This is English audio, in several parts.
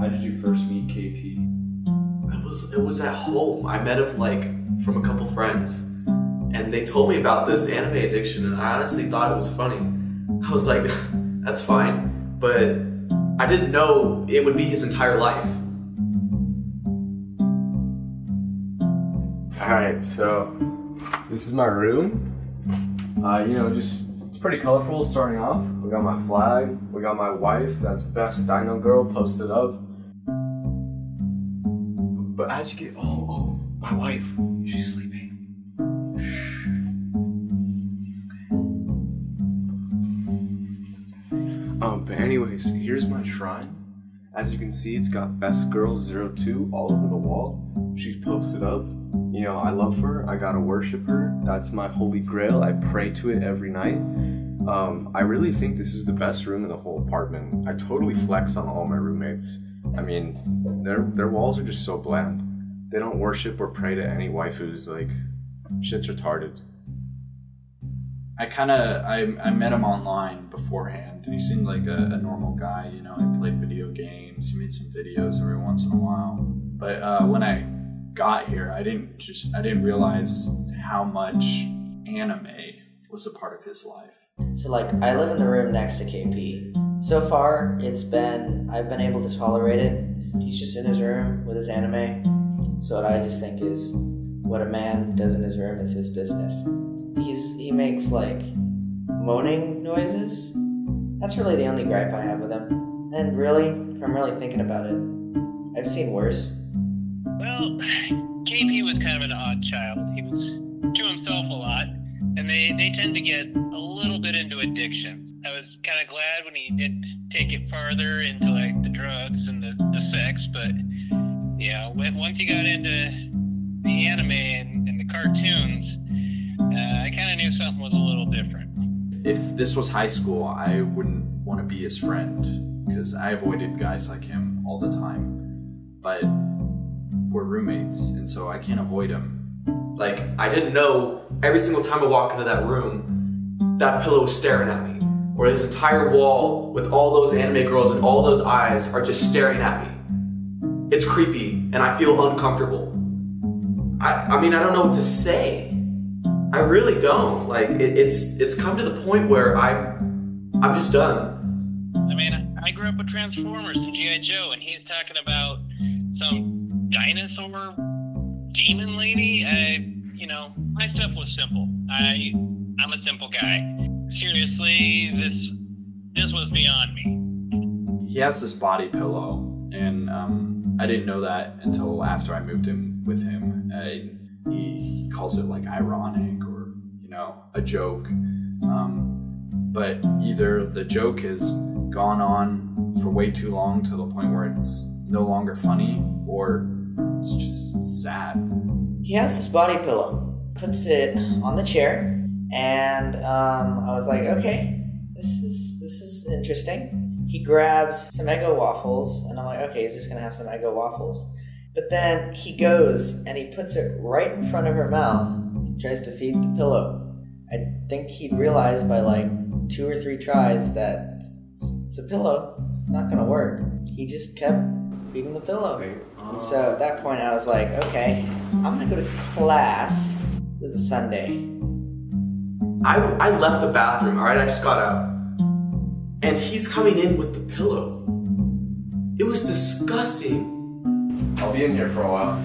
How did you first meet KP? It was at home. I met him like from a couple friends, and they told me about this anime addiction, and I honestly thought it was funny. I was like, that's fine, but I didn't know it would be his entire life. Alright, so this is my room. It's pretty colorful starting off. We got my flag, we got my wife, that's Best Dino Girl, posted up. But as you get, my wife, she's sleeping. But anyways, here's my shrine. As you can see, it's got Best Girl 02 all over the wall. She's posted up. You know, I love her, I gotta worship her. That's my holy grail, I pray to it every night. I really think this is the best room in the whole apartment. I totally flex on all my roommates. I mean, their walls are just so bland. They don't worship or pray to any waifus, like, shit's retarded. I met him online beforehand, and he seemed like a normal guy, you know. He played video games, he made some videos every once in a while. But when I got here, I didn't realize how much anime was a part of his life. So like, I live in the room next to KP. So far, I've been able to tolerate it. He's just in his room with his anime. So what I just think is, what a man does in his room is his business. He makes like moaning noises. That's really the only gripe I have with him. And really, if I'm really thinking about it, I've seen worse. Well, KP was kind of an odd child. He was to himself a lot, and they tend to get a little bit into addictions. I was kind of glad when he didn't take it farther into like the drugs and the sex, but yeah, once he got into the anime and the cartoons, I kind of knew something was a little different. If this was high school, I wouldn't want to be his friend, because I avoided guys like him all the time. But we're roommates, and so I can't avoid him. Like, I didn't know every single time I walk into that room, that pillow was staring at me. Or this entire wall with all those anime girls and all those eyes are just staring at me. It's creepy, and I feel uncomfortable. I mean, I don't know what to say. I really don't. Like, it's come to the point where I'm just done. I mean, I grew up with Transformers and G.I. Joe, and he's talking about some dinosaur demon lady. My stuff was simple. I'm a simple guy. Seriously, this was beyond me. He has this body pillow, and I didn't know that until after I moved in with him. He calls it like ironic or, you know, a joke. But either the joke has gone on for way too long to the point where it's no longer funny, or it's just sad. He has this body pillow, puts it on the chair, and I was like, okay, this is interesting. He grabs some Eggo waffles, and I'm like, okay, he's just gonna have some Eggo waffles. But then he goes and he puts it right in front of her mouth. He tries to feed the pillow. I think he'd realized by like 2 or 3 tries that it's a pillow. It's not gonna work. He just kept feeding the pillow. And so at that point I was like, okay, I'm gonna go to class. It was a Sunday. I left the bathroom, alright? I just got out. And he's coming in with the pillow. It was disgusting. I'll be in here for a while.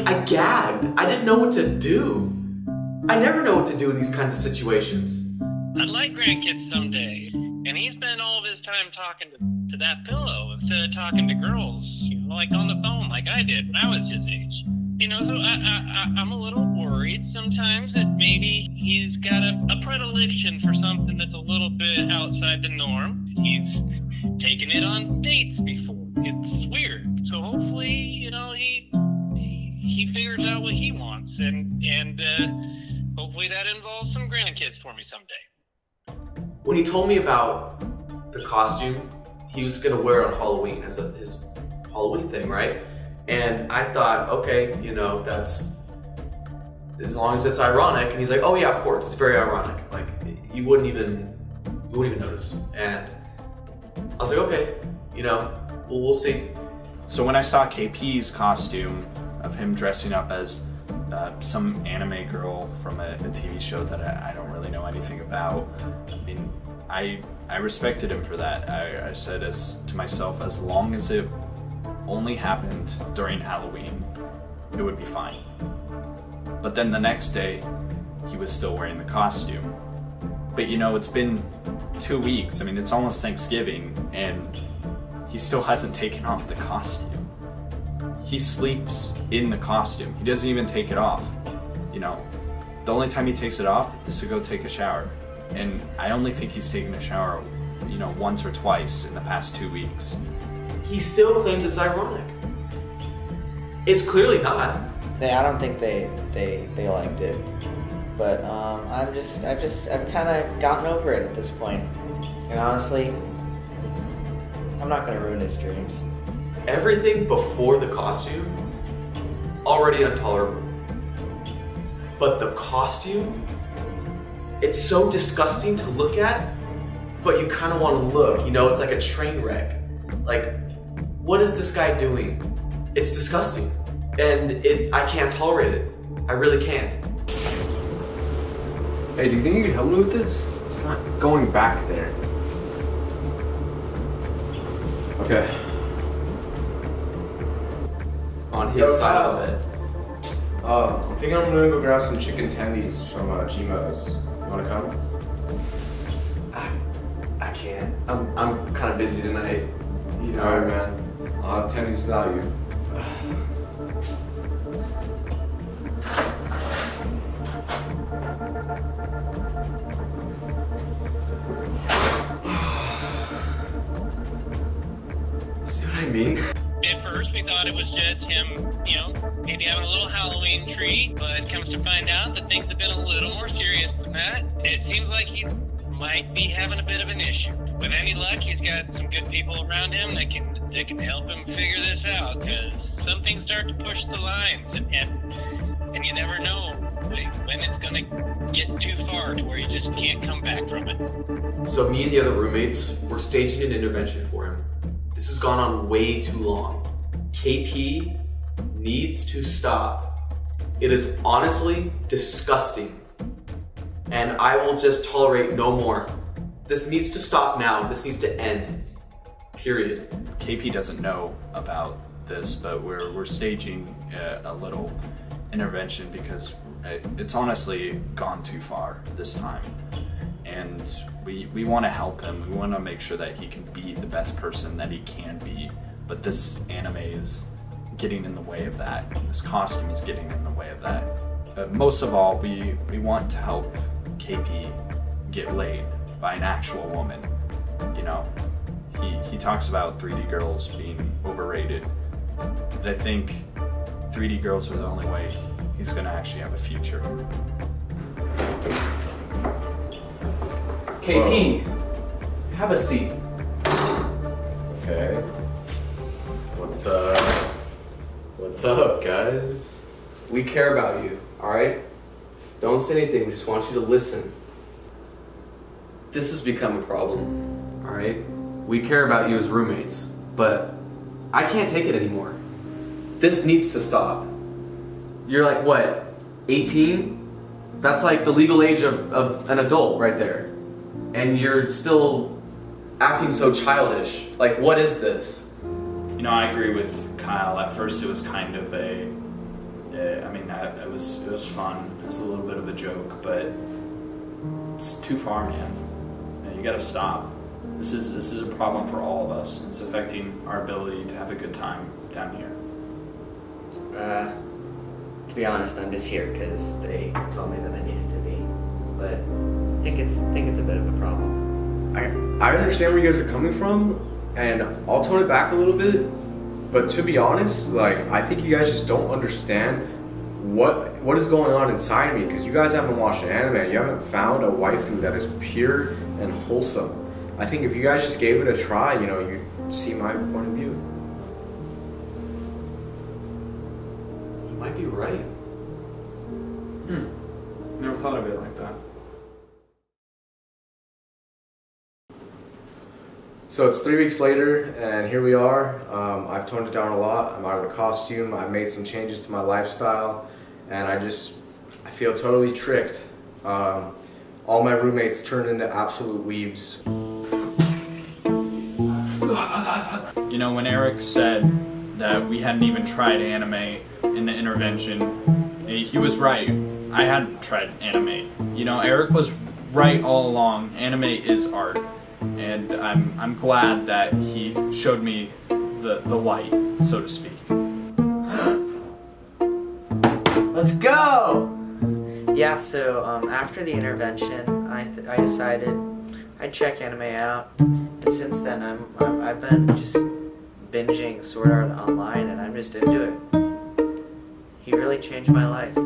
I gagged. I didn't know what to do. I never know what to do in these kinds of situations. I'd like grandkids someday, and he spent all of his time talking to that pillow instead of talking to girls, you know, like on the phone like I did when I was his age. You know, so I'm a little worried sometimes that maybe he's got a predilection for something that's a little bit outside the norm. He's taken it on dates before. It's weird. So hopefully, you know, he figures out what he wants, and hopefully that involves some grandkids for me someday. When he told me about the costume he was gonna wear on Halloween as his Halloween thing, right? And I thought, okay, you know, that's as long as it's ironic. And he's like, oh yeah, of course, it's very ironic. Like, you wouldn't even notice. And I was like, okay, you know, we'll see. So when I saw KP's costume of him dressing up as some anime girl from a TV show that I don't really know anything about, I mean, I respected him for that. I said to myself, as long as it only happened during Halloween, it would be fine. But then the next day, he was still wearing the costume. But you know, it's been 2 weeks. I mean, it's almost Thanksgiving, and he still hasn't taken off the costume. He sleeps in the costume. He doesn't even take it off. You know, the only time he takes it off is to go take a shower. And I only think he's taken a shower, you know, once or twice in the past 2 weeks. He still claims it's ironic. It's clearly not. I don't think they liked it, but I've kind of gotten over it at this point. And honestly, I'm not gonna ruin his dreams. Everything before the costume, already intolerable. But the costume, it's so disgusting to look at, but you kind of want to look. You know, it's like a train wreck. Like, what is this guy doing? It's disgusting. And I can't tolerate it. I really can't. Hey, do you think you can help me with this? It's not going back there. Okay. On his side of it. I'm thinking I'm gonna go grab some chicken tendies from Gmo's. You wanna come? I can't. I'm kind of busy tonight. You know. Alright, man. I'll have tendies without you. See what I mean? At first, we thought it was just him, you know, maybe having a little Halloween treat, but comes to find out that things have been a little more serious than that. It seems like he's might be having a bit of an issue. With any luck, he's got some good people around him that can help him figure this out, because some things start to push the lines, and you never know when it's gonna get too far to where you just can't come back from it. So me and the other roommates were staging an intervention for him. This has gone on way too long. KP needs to stop. It is honestly disgusting. And I will just tolerate no more. This needs to stop now. This needs to end. Period. KP doesn't know about this, but we're staging a little intervention because it's honestly gone too far this time. And we want to help him. We want to make sure that he can be the best person that he can be. But this anime is getting in the way of that. This costume is getting in the way of that. Most of all, we want to help KP get laid by an actual woman. You know, he talks about 3D girls being overrated. But I think 3D girls are the only way he's gonna actually have a future. KP, have a seat. Okay. What's up, guys? We care about you, alright? Don't say anything, we just want you to listen. This has become a problem, alright? We care about you as roommates, but I can't take it anymore. This needs to stop. You're like, what, 18? That's like the legal age of an adult right there. And you're still acting so childish. Like, what is this? You know, I agree with Kyle. At first it was kind of it was fun. It was a little bit of a joke, but it's too far, man. You gotta stop. This is a problem for all of us. It's affecting our ability to have a good time down here. To be honest, I'm just here because they told me that I needed to be. But I think it's a bit of a problem. I understand where you guys are coming from, and I'll tone it back a little bit. But to be honest, like, I think you guys just don't understand what is going on inside me, because you guys haven't watched an anime. You haven't found a waifu that is pure and wholesome. I think if you guys just gave it a try, you know, you'd see my point of view. You might be right. Never thought of it like that. So it's 3 weeks later, and here we are. I've toned it down a lot. I'm out of the costume. I've made some changes to my lifestyle, and I feel totally tricked. All my roommates turned into absolute weebs. You know, when Eric said that we hadn't even tried anime in the intervention, he was right. I hadn't tried anime. You know, Eric was right all along. Anime is art. And I'm glad that he showed me the light, so to speak. Let's go! Yeah, so after the intervention, I decided I'd check anime out, and since then I've been just binging Sword Art Online, and I'm just into it. He really changed my life.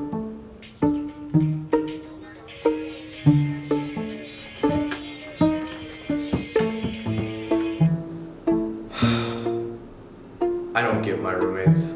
I don't get my roommates.